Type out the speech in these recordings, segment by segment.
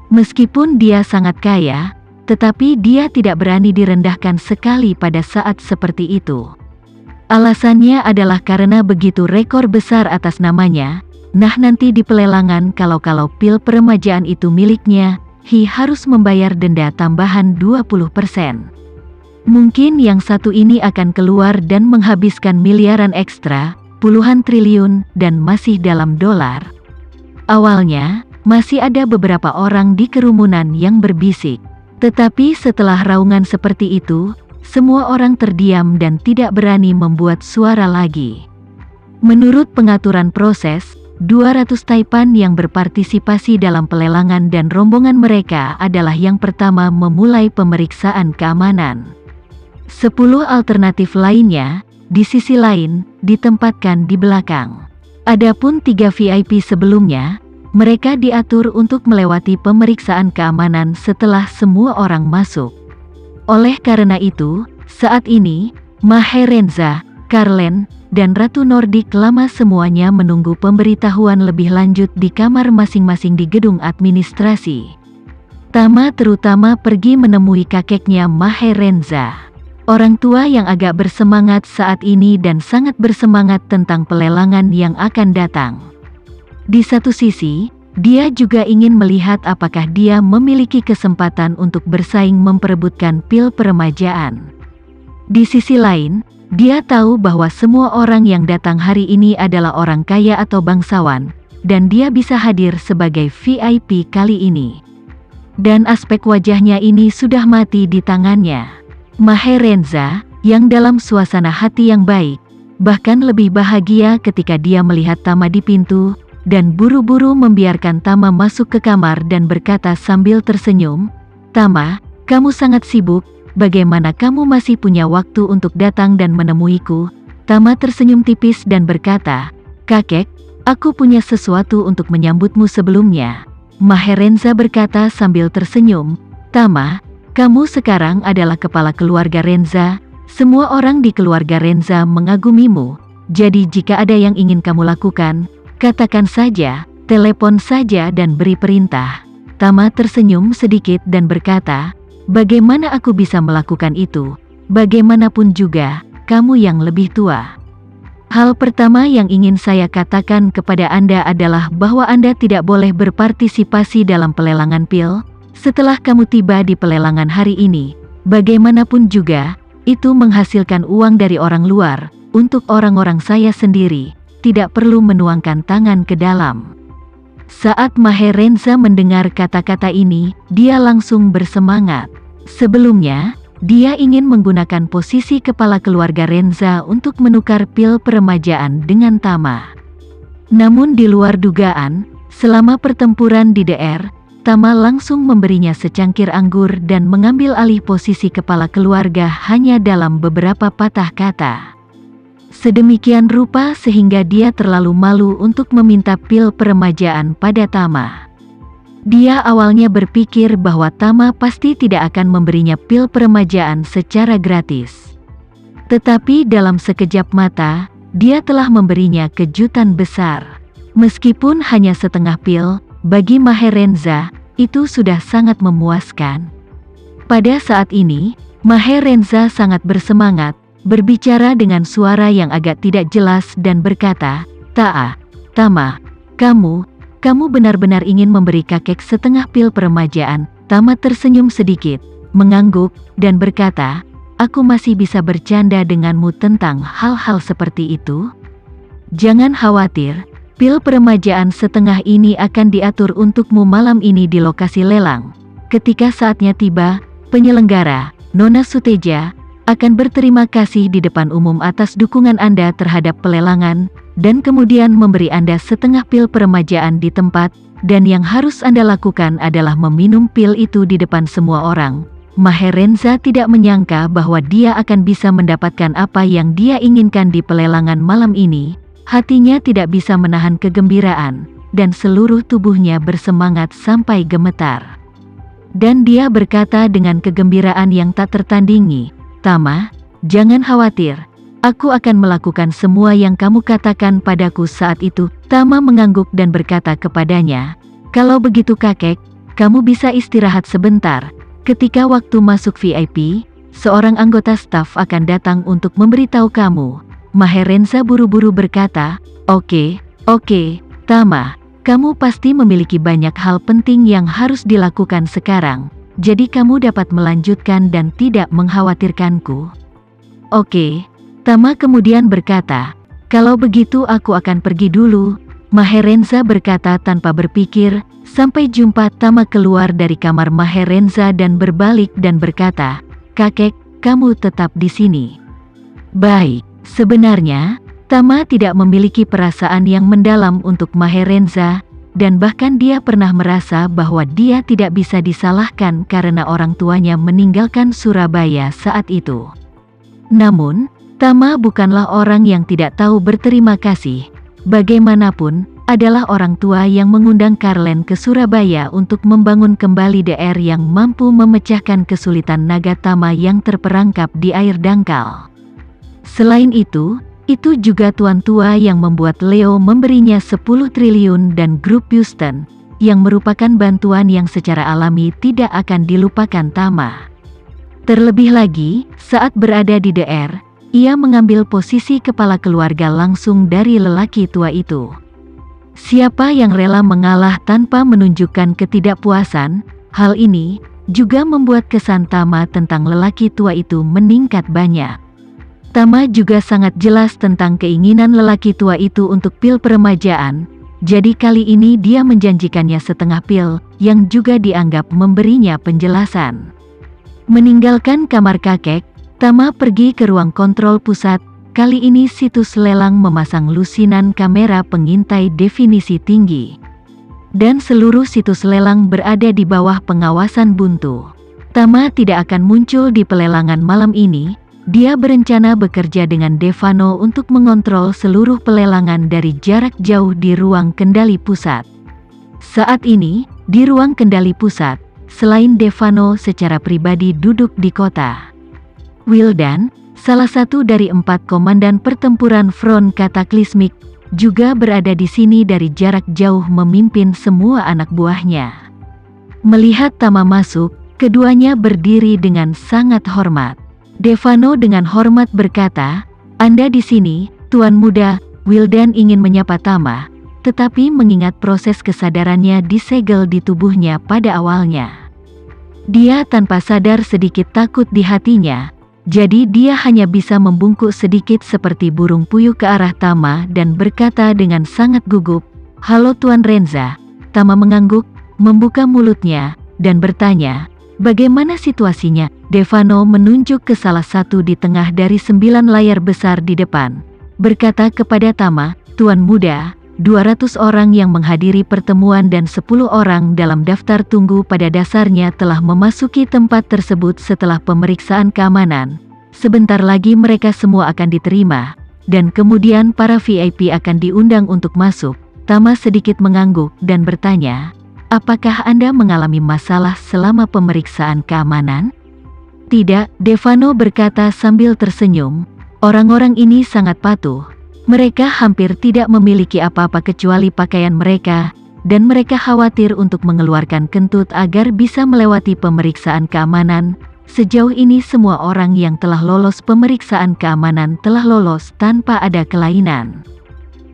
Meskipun dia sangat kaya, tetapi dia tidak berani direndahkan sekali pada saat seperti itu. Alasannya adalah karena begitu rekor besar atas namanya, nanti di pelelangan kalau pil peremajaan itu miliknya, harus membayar denda tambahan 20%. Mungkin yang satu ini akan keluar dan menghabiskan miliaran ekstra, puluhan triliun, dan masih dalam dolar. Awalnya, masih ada beberapa orang di kerumunan yang berbisik. Tetapi setelah raungan seperti itu, semua orang terdiam dan tidak berani membuat suara lagi. Menurut pengaturan proses, 200 taipan yang berpartisipasi dalam pelelangan dan rombongan mereka adalah yang pertama memulai pemeriksaan keamanan. 10 alternatif lainnya, di sisi lain, ditempatkan di belakang. Adapun 3 VIP sebelumnya, mereka diatur untuk melewati pemeriksaan keamanan setelah semua orang masuk. Oleh karena itu, saat ini, Maherenza, Karlen, dan Ratu Nordik lama semuanya menunggu pemberitahuan lebih lanjut di kamar masing-masing di gedung administrasi. Tama terutama pergi menemui kakeknya Maherenza. Orang tua yang agak bersemangat saat ini dan sangat bersemangat tentang pelelangan yang akan datang. Di satu sisi, dia juga ingin melihat apakah dia memiliki kesempatan untuk bersaing memperebutkan pil peremajaan. Di sisi lain, dia tahu bahwa semua orang yang datang hari ini adalah orang kaya atau bangsawan, dan dia bisa hadir sebagai VIP kali ini. Dan aspek wajahnya ini sudah mati di tangannya. Maherenza, yang dalam suasana hati yang baik, bahkan lebih bahagia ketika dia melihat Tama di pintu, dan buru-buru membiarkan Tama masuk ke kamar dan berkata sambil tersenyum, "Tama, kamu sangat sibuk, bagaimana kamu masih punya waktu untuk datang dan menemuiku?" Tama tersenyum tipis dan berkata, "Kakek, aku punya sesuatu untuk menyambutmu sebelumnya." Maherenza berkata sambil tersenyum, "Tama, kamu sekarang adalah kepala keluarga Renza, semua orang di keluarga Renza mengagumimu, jadi jika ada yang ingin kamu lakukan, katakan saja, telepon saja dan beri perintah." Tama tersenyum sedikit dan berkata, "Bagaimana aku bisa melakukan itu? Bagaimanapun juga, kamu yang lebih tua. Hal pertama yang ingin saya katakan kepada Anda adalah bahwa Anda tidak boleh berpartisipasi dalam pelelangan pil. Setelah kamu tiba di pelelangan hari ini, bagaimanapun juga, itu menghasilkan uang dari orang luar, untuk orang-orang saya sendiri, tidak perlu menuangkan tangan ke dalam." Saat Maherenza mendengar kata-kata ini, dia langsung bersemangat. Sebelumnya, dia ingin menggunakan posisi kepala keluarga Renza untuk menukar pil peremajaan dengan Tama. Namun di luar dugaan, selama pertempuran di DR, Tama langsung memberinya secangkir anggur dan mengambil alih posisi kepala keluarga hanya dalam beberapa patah kata. Sedemikian rupa sehingga dia terlalu malu untuk meminta pil peremajaan pada Tama. Dia awalnya berpikir bahwa Tama pasti tidak akan memberinya pil peremajaan secara gratis. Tetapi dalam sekejap mata, dia telah memberinya kejutan besar. Meskipun hanya setengah pil, bagi Maherenza, itu sudah sangat memuaskan. Pada saat ini, Maherenza sangat bersemangat, berbicara dengan suara yang agak tidak jelas dan berkata, Tama, kamu benar-benar ingin memberi kakek setengah pil peremajaan." Tama tersenyum sedikit, mengangguk, dan berkata, "Aku masih bisa bercanda denganmu tentang hal-hal seperti itu. Jangan khawatir. Pil peremajaan setengah ini akan diatur untukmu malam ini di lokasi lelang. Ketika saatnya tiba, penyelenggara, Nona Suteja, akan berterima kasih di depan umum atas dukungan Anda terhadap pelelangan, dan kemudian memberi Anda setengah pil peremajaan di tempat, dan yang harus Anda lakukan adalah meminum pil itu di depan semua orang." Maherenza tidak menyangka bahwa dia akan bisa mendapatkan apa yang dia inginkan di pelelangan malam ini. Hatinya tidak bisa menahan kegembiraan, dan seluruh tubuhnya bersemangat sampai gemetar. Dan dia berkata dengan kegembiraan yang tak tertandingi, "Tama, jangan khawatir, aku akan melakukan semua yang kamu katakan padaku saat itu." Tama mengangguk dan berkata kepadanya, "Kalau begitu kakek, kamu bisa istirahat sebentar. Ketika waktu masuk VIP, seorang anggota staf akan datang untuk memberitahu kamu. Maherenza buru-buru berkata, Oke, Tama, kamu pasti memiliki banyak hal penting yang harus dilakukan sekarang, jadi kamu dapat melanjutkan dan tidak mengkhawatirkanku. Oke, Tama kemudian berkata, kalau begitu aku akan pergi dulu. Maherenza berkata tanpa berpikir. Sampai jumpa. Tama keluar dari kamar Maherenza dan berbalik dan berkata, kakek, kamu tetap di sini. Baik, sebenarnya, Tama tidak memiliki perasaan yang mendalam untuk Maherenza, dan bahkan dia pernah merasa bahwa dia tidak bisa disalahkan karena orang tuanya meninggalkan Surabaya saat itu. Namun, Tama bukanlah orang yang tidak tahu berterima kasih. Bagaimanapun, adalah orang tua yang mengundang Karlen ke Surabaya untuk membangun kembali DR yang mampu memecahkan kesulitan naga Tama yang terperangkap di air dangkal. Selain itu juga tuan tua yang membuat Leo memberinya 10 triliun dan grup Houston, yang merupakan bantuan yang secara alami tidak akan dilupakan Tama. Terlebih lagi, saat berada di DR, ia mengambil posisi kepala keluarga langsung dari lelaki tua itu. Siapa yang rela mengalah tanpa menunjukkan ketidakpuasan, hal ini juga membuat kesan Tama tentang lelaki tua itu meningkat banyak. Tama juga sangat jelas tentang keinginan lelaki tua itu untuk pil peremajaan, jadi kali ini dia menjanjikannya setengah pil, yang juga dianggap memberinya penjelasan. Meninggalkan kamar kakek, Tama pergi ke ruang kontrol pusat. Kali ini situs lelang memasang lusinan kamera pengintai definisi tinggi. Dan seluruh situs lelang berada di bawah pengawasan buntu. Tama tidak akan muncul di pelelangan malam ini. Dia berencana bekerja dengan Devano untuk mengontrol seluruh pelelangan dari jarak jauh di ruang kendali pusat. Saat ini, di ruang kendali pusat, selain Devano secara pribadi duduk di kota. Wildan, salah satu dari 4 komandan pertempuran front kataklismik, juga berada di sini dari jarak jauh memimpin semua anak buahnya. Melihat Tama masuk, keduanya berdiri dengan sangat hormat. Devano dengan hormat berkata, Anda di sini, Tuan Muda. Wildan ingin menyapa Tama, tetapi mengingat proses kesadarannya disegel di tubuhnya pada awalnya. Dia tanpa sadar sedikit takut di hatinya. Jadi dia hanya bisa membungkuk sedikit seperti burung puyuh ke arah Tama dan berkata dengan sangat gugup, Halo Tuan Renza. Tama mengangguk, membuka mulutnya, dan bertanya, bagaimana situasinya? Devano menunjuk ke salah satu di tengah dari 9 layar besar di depan. Berkata kepada Tama, Tuan Muda, 200 orang yang menghadiri pertemuan dan 10 orang dalam daftar tunggu pada dasarnya telah memasuki tempat tersebut setelah pemeriksaan keamanan. Sebentar lagi mereka semua akan diterima, dan kemudian para VIP akan diundang untuk masuk. Tama sedikit mengangguk dan bertanya, apakah Anda mengalami masalah selama pemeriksaan keamanan? Tidak, Devano berkata sambil tersenyum, orang-orang ini sangat patuh. Mereka hampir tidak memiliki apa-apa kecuali pakaian mereka, dan mereka khawatir untuk mengeluarkan kentut agar bisa melewati pemeriksaan keamanan. Sejauh ini semua orang yang telah lolos pemeriksaan keamanan telah lolos tanpa ada kelainan.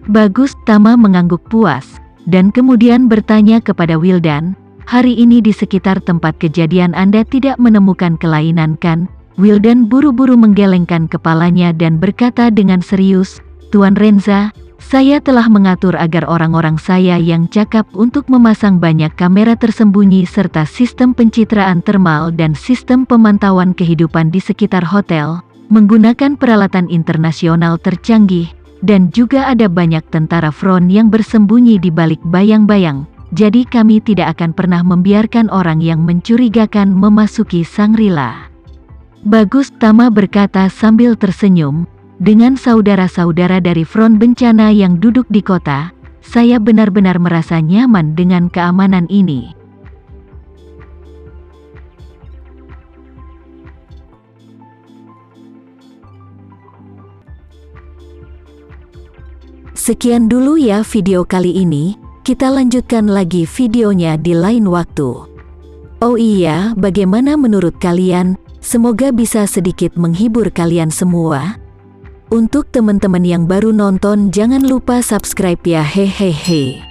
Bagus, Tama mengangguk puas, dan kemudian bertanya kepada Wildan, hari ini di sekitar tempat kejadian Anda tidak menemukan kelainan kan? Wildan buru-buru menggelengkan kepalanya dan berkata dengan serius, Tuan Renza, saya telah mengatur agar orang-orang saya yang cakap untuk memasang banyak kamera tersembunyi serta sistem pencitraan termal dan sistem pemantauan kehidupan di sekitar hotel, menggunakan peralatan internasional tercanggih, dan juga ada banyak tentara front yang bersembunyi di balik bayang-bayang, jadi kami tidak akan pernah membiarkan orang yang mencurigakan memasuki Shangri-La. Bagus, Tama berkata sambil tersenyum. Dengan saudara-saudara dari front bencana yang duduk di kota, saya benar-benar merasa nyaman dengan keamanan ini. Sekian dulu ya video kali ini, kita lanjutkan lagi videonya di lain waktu. Oh iya, bagaimana menurut kalian? Semoga bisa sedikit menghibur kalian semua. Untuk teman-teman yang baru nonton, jangan lupa subscribe ya, hehehe.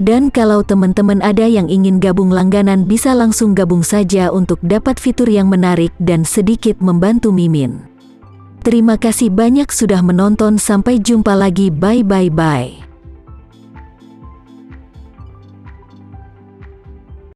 Dan kalau teman-teman ada yang ingin gabung langganan, bisa langsung gabung saja untuk dapat fitur yang menarik dan sedikit membantu Mimin. Terima kasih banyak sudah menonton, sampai jumpa lagi, bye bye bye.